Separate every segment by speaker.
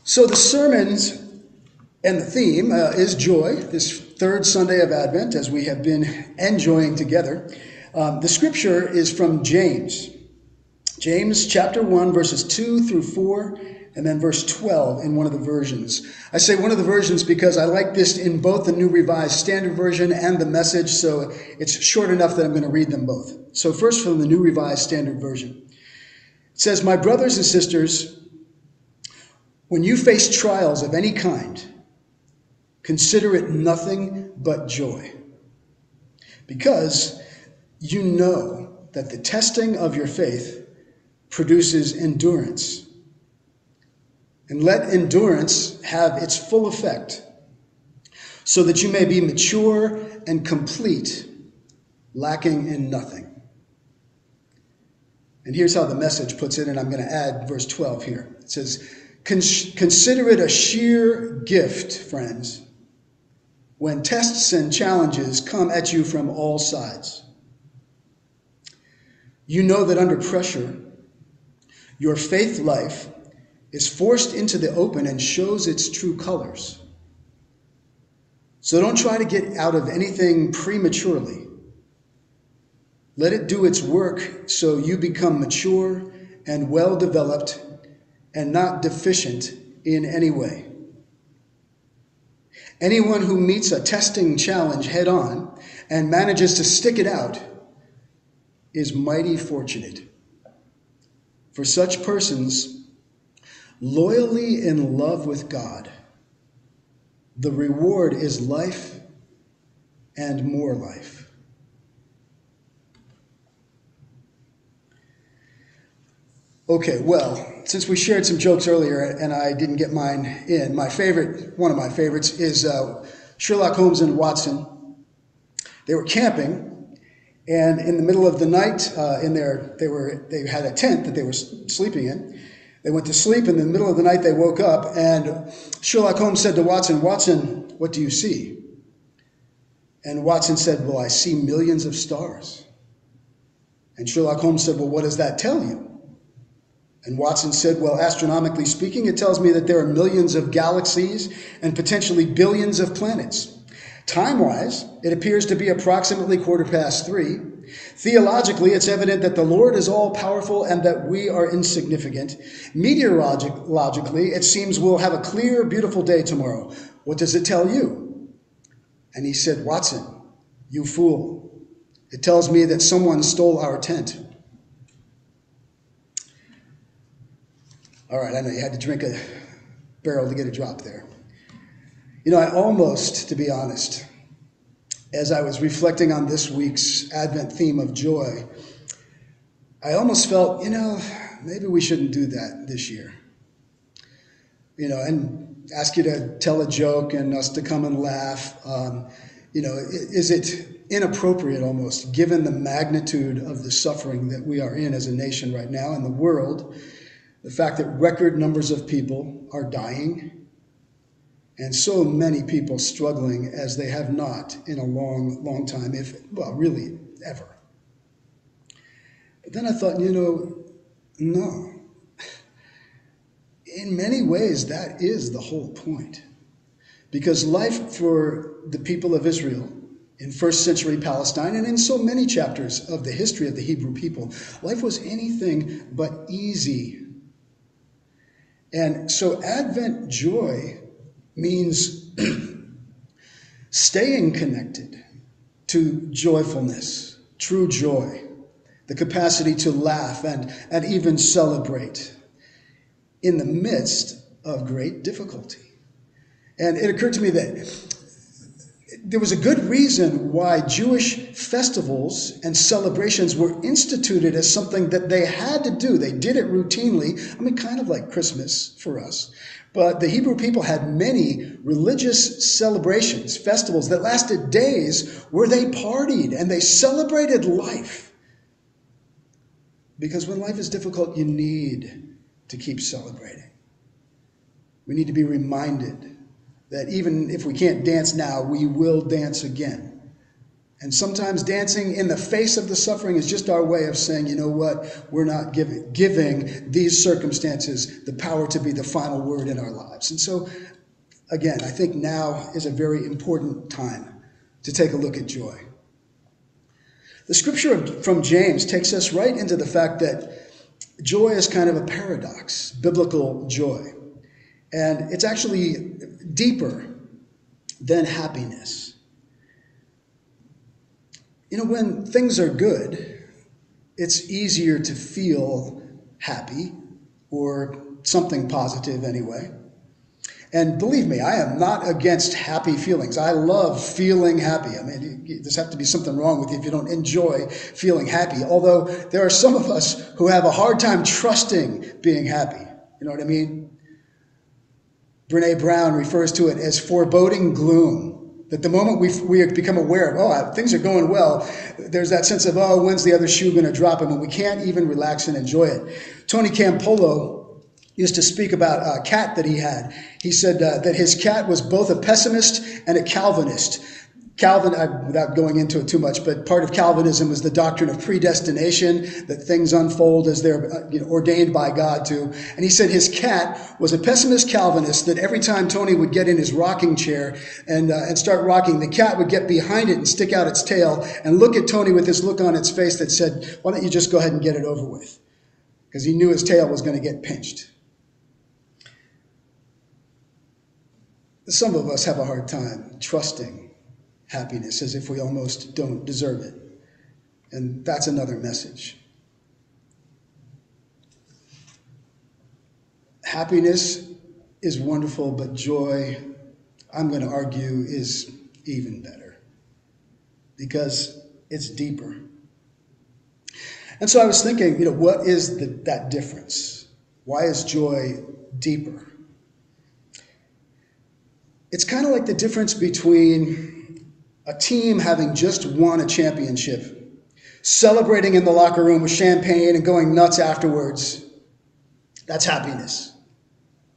Speaker 1: So the sermons and the theme is joy, this third Sunday of Advent, as we have been enjoying together. The scripture is from James. James chapter 1, verses 2 through 4, and then verse 12 in one of the versions. I say one of the versions because I like this in both the New Revised Standard Version and the Message, so it's short enough that I'm going to read them both. So first from the New Revised Standard Version. It says, "My brothers and sisters, when you face trials of any kind, consider it nothing but joy, because you know that the testing of your faith produces endurance. And let endurance have its full effect, so that you may be mature and complete, lacking in nothing." And here's how the Message puts it, and I'm going to add verse 12 here. It says, "Consider it a sheer gift, friends, when tests and challenges come at you from all sides. You know that under pressure, your faith life is forced into the open and shows its true colors. So don't try to get out of anything prematurely. Let it do its work so you become mature and well-developed and not deficient in any way. Anyone who meets a testing challenge head on and manages to stick it out is mighty fortunate. For such persons, loyally in love with God, the reward is life and more life." Okay, well, since we shared some jokes earlier and I didn't get mine in, one of my favorites is Sherlock Holmes and Watson. They were camping, and in the middle of the night, they had a tent that they were sleeping in. They went to sleep, and in the middle of the night they woke up, and Sherlock Holmes said to Watson, "Watson, what do you see?" And Watson said, "Well, I see millions of stars." And Sherlock Holmes said, "Well, what does that tell you?" And Watson said, "Well, astronomically speaking, it tells me that there are millions of galaxies and potentially billions of planets. Time-wise, it appears to be approximately 3:15. Theologically, it's evident that the Lord is all-powerful and that we are insignificant. Meteorologically, it seems we'll have a clear, beautiful day tomorrow. What does it tell you?" And he said, "Watson, you fool. It tells me that someone stole our tent." All right, I know you had to drink a barrel to get a drop there. You know, I almost, to be honest, as I was reflecting on this week's Advent theme of joy, I almost felt, maybe we shouldn't do that this year. And ask you to tell a joke and us to come and laugh. Is it inappropriate almost, given the magnitude of the suffering that we are in as a nation right now in the world? The fact that record numbers of people are dying and so many people struggling as they have not in a long, long time, really ever. But then I thought, no. In many ways, that is the whole point. Because life for the people of Israel in first century Palestine and in so many chapters of the history of the Hebrew people, life was anything but easy. And so Advent joy means staying connected to joyfulness, true joy, the capacity to laugh and even celebrate in the midst of great difficulty. And it occurred to me that there was a good reason why Jewish festivals and celebrations were instituted as something that they had to do. They did it routinely. Kind of like Christmas for us. But the Hebrew people had many religious celebrations, festivals that lasted days where they partied and they celebrated life. Because when life is difficult, you need to keep celebrating. We need to be reminded that even if we can't dance now, we will dance again. And sometimes dancing in the face of the suffering is just our way of saying, you know what, we're not giving these circumstances the power to be the final word in our lives. And so, again, I think now is a very important time to take a look at joy. The scripture from James takes us right into the fact that joy is kind of a paradox, biblical joy. And it's actually deeper than happiness. You know, when things are good, it's easier to feel happy, or something positive anyway. And believe me, I am not against happy feelings. I love feeling happy. I mean, there's have to be something wrong with you if you don't enjoy feeling happy. Although there are some of us who have a hard time trusting being happy. You know what I mean? Brene Brown refers to it as foreboding gloom. That the moment we become aware of, things are going well, there's that sense of, when's the other shoe going to drop? And we can't even relax and enjoy it. Tony Campolo used to speak about a cat that he had. He said that his cat was both a pessimist and a Calvinist. Without going into it too much, but part of Calvinism was the doctrine of predestination, that things unfold as they're ordained by God to. And he said his cat was a pessimist Calvinist, that every time Tony would get in his rocking chair and start rocking, the cat would get behind it and stick out its tail and look at Tony with this look on its face that said, why don't you just go ahead and get it over with? Because he knew his tail was going to get pinched. Some of us have a hard time trusting happiness as if we almost don't deserve it. And that's another message. Happiness is wonderful, but joy, I'm going to argue, is even better because it's deeper. And so I was thinking, what is that difference? Why is joy deeper? It's kind of like the difference between a team having just won a championship, celebrating in the locker room with champagne and going nuts afterwards. That's happiness.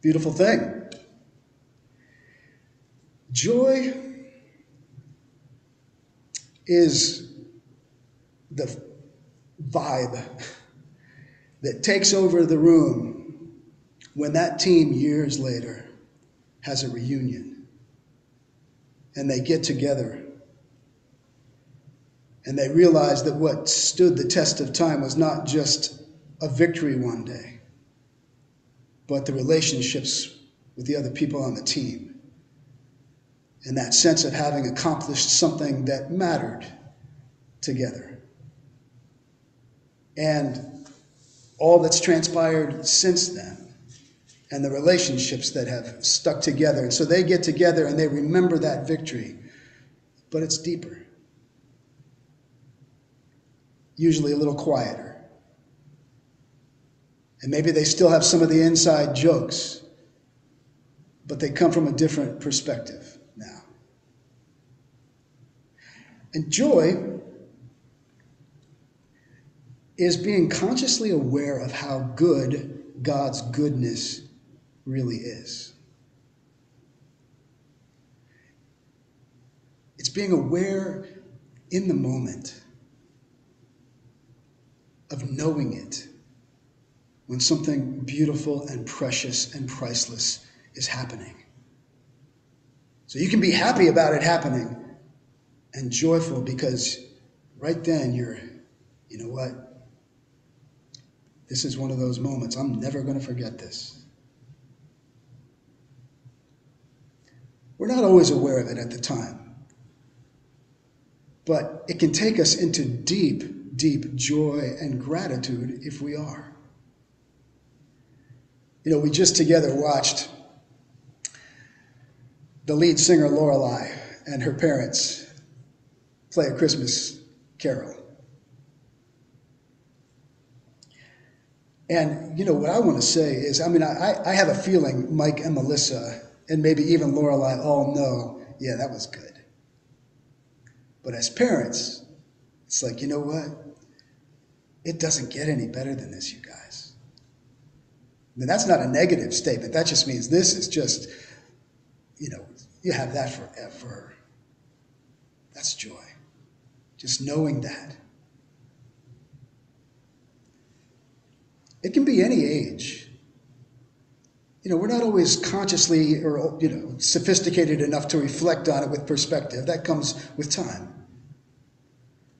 Speaker 1: Beautiful thing. Joy is the vibe that takes over the room when that team years later has a reunion and they get together. And they realized that what stood the test of time was not just a victory one day, but the relationships with the other people on the team. And that sense of having accomplished something that mattered together. And all that's transpired since then, and the relationships that have stuck together. And so they get together and they remember that victory, but it's deeper. Usually a little quieter. And maybe they still have some of the inside jokes, but they come from a different perspective now. And joy is being consciously aware of how good God's goodness really is. It's being aware in the moment of knowing it when something beautiful and precious and priceless is happening. So you can be happy about it happening and joyful because right then you're, you know what? This is one of those moments. I'm never going to forget this. We're not always aware of it at the time, but it can take us into deep joy and gratitude if we are. We just together watched the lead singer Lorelei and her parents play a Christmas carol. And what I want to say is, I have a feeling Mike and Melissa and maybe even Lorelei all know, yeah, that was good. But as parents, it's like, you know what? It doesn't get any better than this, you guys. That's not a negative statement. That just means this is just, you have that forever. That's joy. Just knowing that. It can be any age. We're not always consciously or, sophisticated enough to reflect on it with perspective. That comes with time.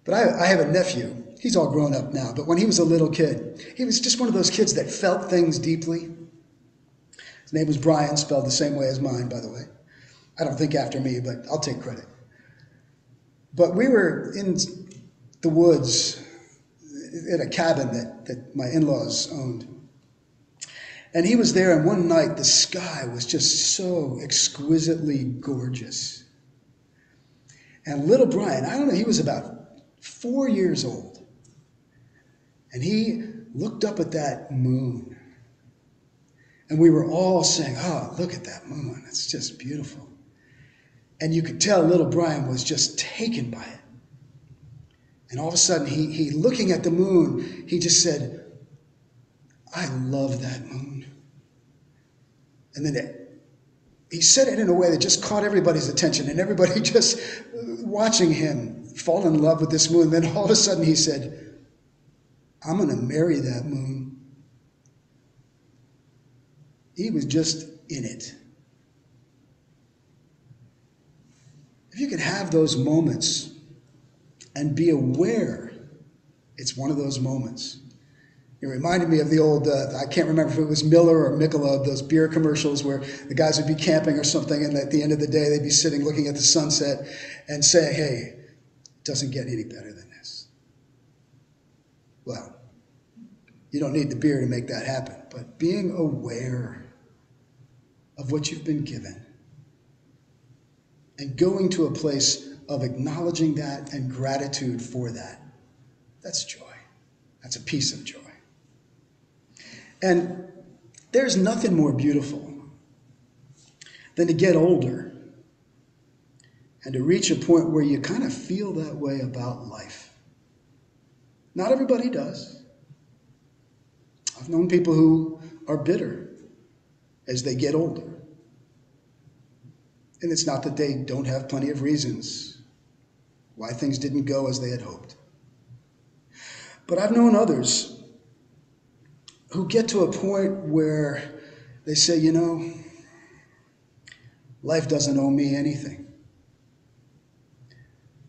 Speaker 1: But I have a nephew. He's all grown up now. But when he was a little kid, he was just one of those kids that felt things deeply. His name was Bryan, spelled the same way as mine, by the way. I don't think after me, but I'll take credit. But we were in the woods at a cabin that my in-laws owned. And he was there, and one night the sky was just so exquisitely gorgeous. And little Bryan, I don't know, he was about 4 years old. And he looked up at that moon. And we were all saying, oh, look at that moon. It's just beautiful. And you could tell little Bryan was just taken by it. And all of a sudden, he looking at the moon, he just said, I love that moon. And then he said it in a way that just caught everybody's attention, and everybody just watching him fall in love with this moon. Then all of a sudden he said, I'm going to marry that moon. He was just in it. If you can have those moments and be aware it's one of those moments. It reminded me of the old, I can't remember if it was Miller or Michelob, those beer commercials where the guys would be camping or something, and at the end of the day they'd be sitting looking at the sunset and saying, hey, it doesn't get any better than this. Well, you don't need the beer to make that happen, but being aware of what you've been given and going to a place of acknowledging that and gratitude for that, that's joy. That's a piece of joy. And there's nothing more beautiful than to get older and to reach a point where you kind of feel that way about life. Not everybody does. I've known people who are bitter as they get older. And it's not that they don't have plenty of reasons why things didn't go as they had hoped. But I've known others who get to a point where they say, life doesn't owe me anything.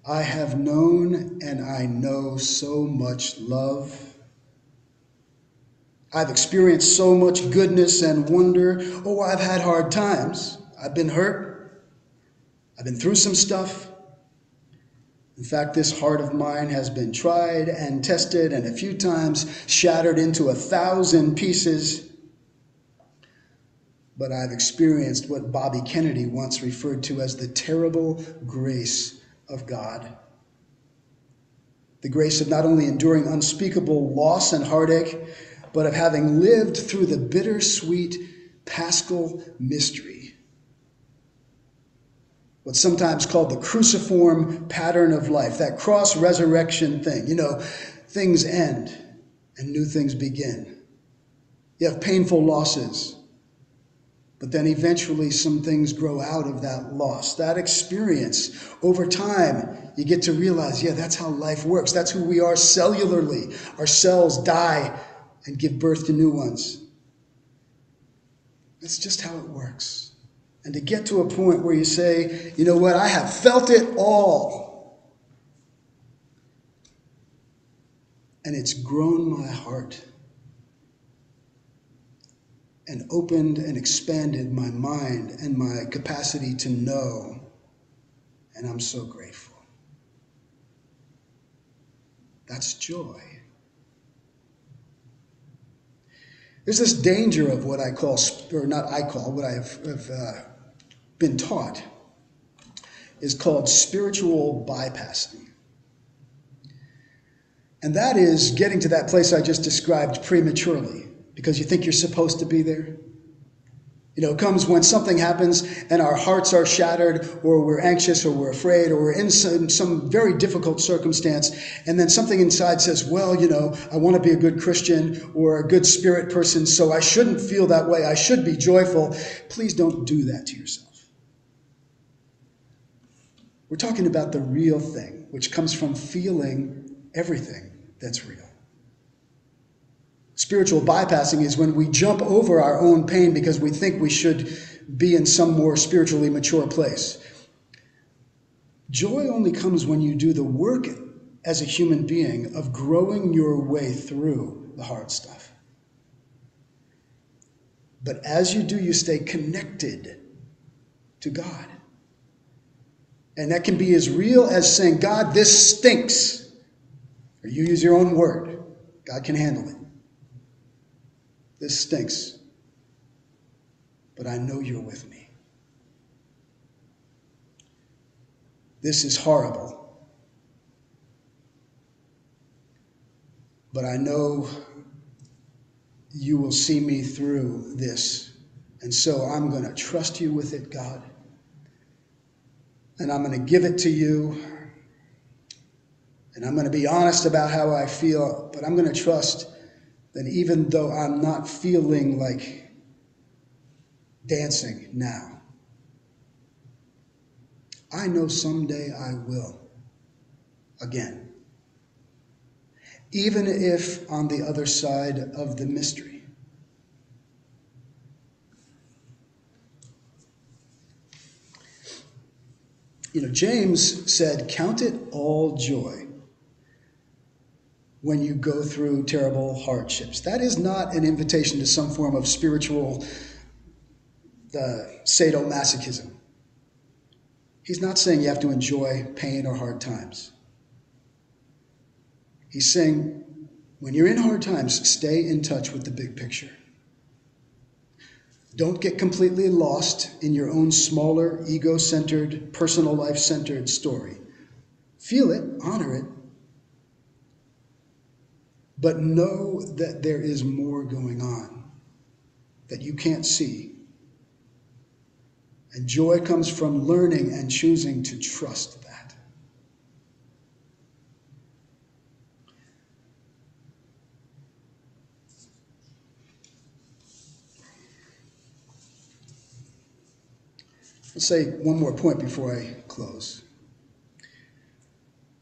Speaker 1: I have known and I know so much love. I've experienced so much goodness and wonder. Oh, I've had hard times. I've been hurt. I've been through some stuff. In fact, this heart of mine has been tried and tested and a few times shattered into 1,000 pieces. But I've experienced what Bobby Kennedy once referred to as the terrible grace of God. The grace of not only enduring unspeakable loss and heartache, but of having lived through the bittersweet Paschal mystery. What's sometimes called the cruciform pattern of life, that cross-resurrection thing. Things end and new things begin. You have painful losses, but then eventually some things grow out of that loss, that experience. Over time, you get to realize, that's how life works. That's who we are cellularly. Our cells die and give birth to new ones. That's just how it works. And to get to a point where you say, you know what, I have felt it all. And it's grown my heart and opened and expanded my mind and my capacity to know. And I'm so grateful. That's joy. There's this danger of what I call, or not I call, what I have been taught is called spiritual bypassing. And that is getting to that place I just described prematurely because you think you're supposed to be there. It comes when something happens and our hearts are shattered, or we're anxious, or we're afraid, or we're in some very difficult circumstance. And then something inside says, well, I want to be a good Christian or a good spirit person, so I shouldn't feel that way. I should be joyful. Please don't do that to yourself. We're talking about the real thing, which comes from feeling everything that's real. Spiritual bypassing is when we jump over our own pain because we think we should be in some more spiritually mature place. Joy only comes when you do the work as a human being of growing your way through the hard stuff. But as you do, you stay connected to God. And that can be as real as saying, God, this stinks. Or you use your own word. God can handle it. This stinks. But I know you're with me. This is horrible. But I know you will see me through this. And so I'm going to trust you with it, God. And I'm going to give it to you. And I'm going to be honest about how I feel. But I'm going to trust that even though I'm not feeling like dancing now, I know someday I will again. Even if on the other side of the mystery. James said, count it all joy when you go through terrible hardships. That is not an invitation to some form of spiritual sadomasochism. He's not saying you have to enjoy pain or hard times. He's saying, when you're in hard times, stay in touch with the big picture. Don't get completely lost in your own smaller, ego-centered, personal life-centered story. Feel it, honor it, but know that there is more going on that you can't see. And joy comes from learning and choosing to trust that. I'll say one more point before I close.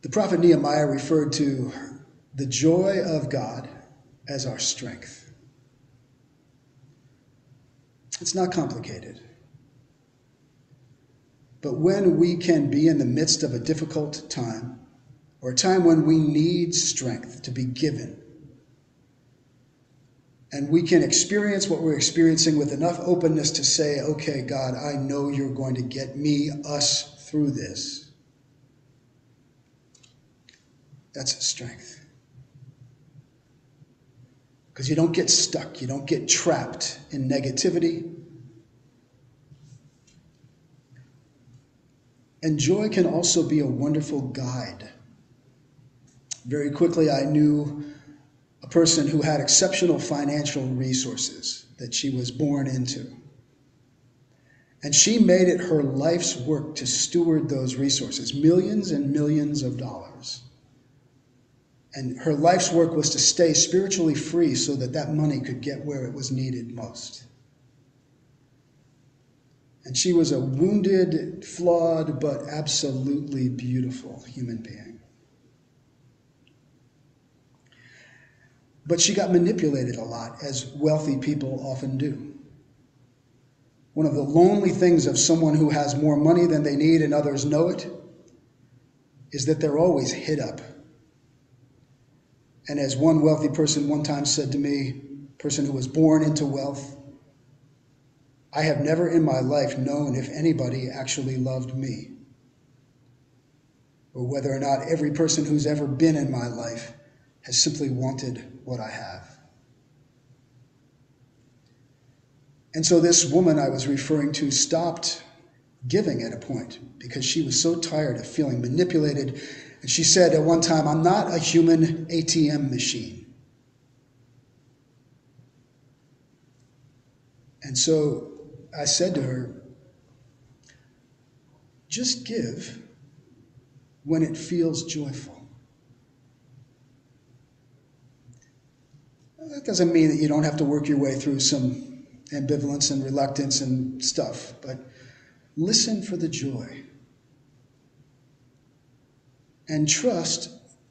Speaker 1: The prophet Nehemiah referred to the joy of God as our strength. It's not complicated. But when we can be in the midst of a difficult time, or a time when we need strength to be given, and we can experience what we're experiencing with enough openness to say, okay, God, I know you're going to get me, us, through this. That's strength. Because you don't get stuck. You don't get trapped in negativity. And joy can also be a wonderful guide. Very quickly, I knew a person who had exceptional financial resources that she was born into. And she made it her life's work to steward those resources, millions and millions of dollars. And her life's work was to stay spiritually free so that that money could get where it was needed most. And she was a wounded, flawed, but absolutely beautiful human being. But she got manipulated a lot, as wealthy people often do. One of the lonely things of someone who has more money than they need and others know it is that they're always hit up. And as one wealthy person one time said to me, person who was born into wealth, I have never in my life known if anybody actually loved me, or whether or not every person who's ever been in my life has simply wanted what I have. And so this woman I was referring to stopped giving at a point because she was so tired of feeling manipulated. And she said at one time, I'm not a human ATM machine. And so I said to her, just give when it feels joyful. That doesn't mean that you don't have to work your way through some ambivalence and reluctance and stuff, but listen for the joy. and trust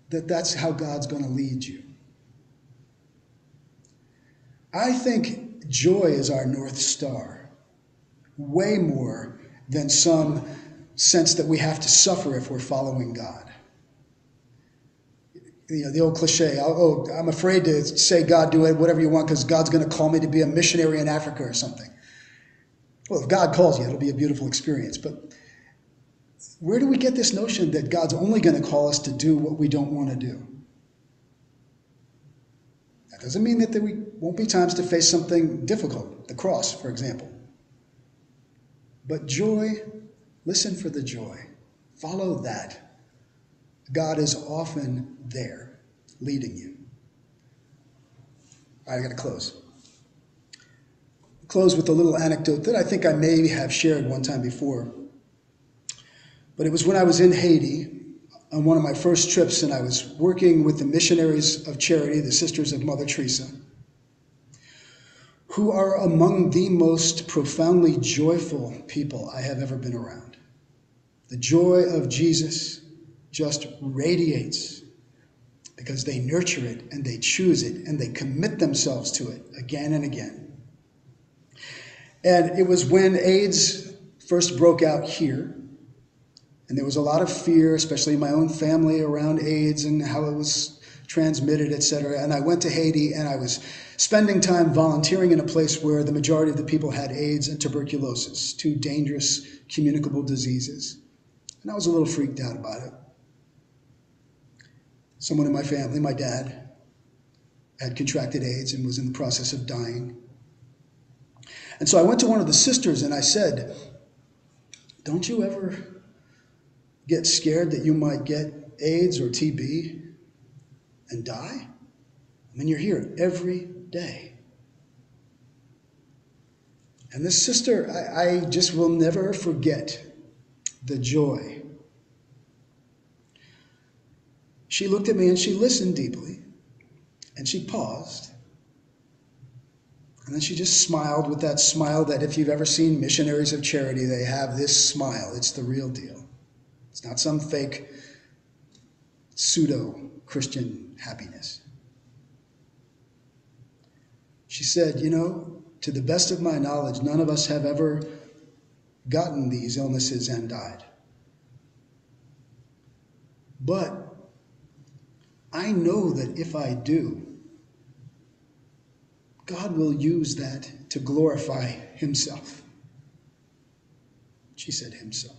Speaker 1: that that's how God's going to lead you. I think joy is our North Star, way more than some sense that we have to suffer if we're following God. You know, the old cliche, I'm afraid to say, God, do whatever you want because God's going to call me to be a missionary in Africa or something. Well, if God calls you, it'll be a beautiful experience. But where do we get this notion that God's only going to call us to do what we don't want to do? That doesn't mean that there won't be times to face something difficult, the cross, for example. But joy, listen for the joy. Follow that. God is often there, leading you. All right, I got to close. Close with a little anecdote that I think I may have shared one time before. But it was when I was in Haiti on one of my first trips, and I was working with the missionaries of charity, the Sisters of Mother Teresa, who are among the most profoundly joyful people I have ever been around. The joy of Jesus just radiates because they nurture it and they choose it and they commit themselves to it again and again. And it was when AIDS first broke out here, and there was a lot of fear, especially in my own family, around AIDS and how it was transmitted, etc. And I went to Haiti, and I was spending time volunteering in a place where the majority of the people had AIDS and tuberculosis, two dangerous communicable diseases. And I was a little freaked out about it. Someone in my family, my dad, had contracted AIDS and was in the process of dying. And so I went to one of the sisters and I said, don't you ever get scared that you might get AIDS or TB and die? I mean, you're here every day. And this sister, I just will never forget the joy. She looked at me and she listened deeply, and she paused. And then she just smiled with that smile that if you've ever seen missionaries of charity, they have this smile. It's the real deal. It's not some fake pseudo-Christian happiness. She said, you know, to the best of my knowledge, none of us have ever gotten these illnesses and died. But I know that if I do, God will use that to glorify himself. She said himself.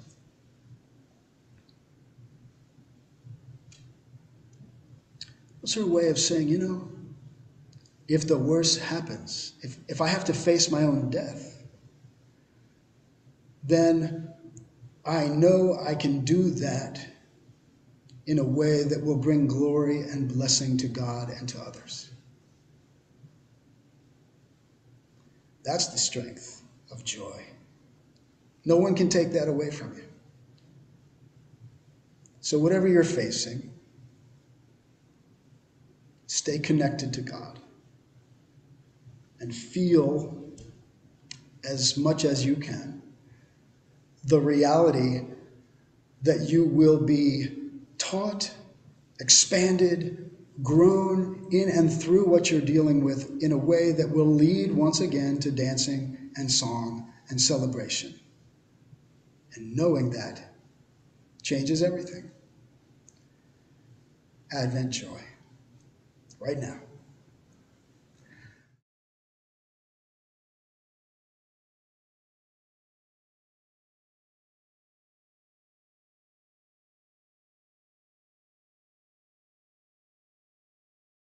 Speaker 1: What's her way of saying, you know, if the worst happens, if I have to face my own death, then I know I can do that in a way that will bring glory and blessing to God and to others. That's the strength of joy. No one can take that away from you. So whatever you're facing, stay connected to God and feel as much as you can the reality that you will be taught, expanded, grown in and through what you're dealing with in a way that will lead once again to dancing and song and celebration. And knowing that changes everything. Advent joy. Right now.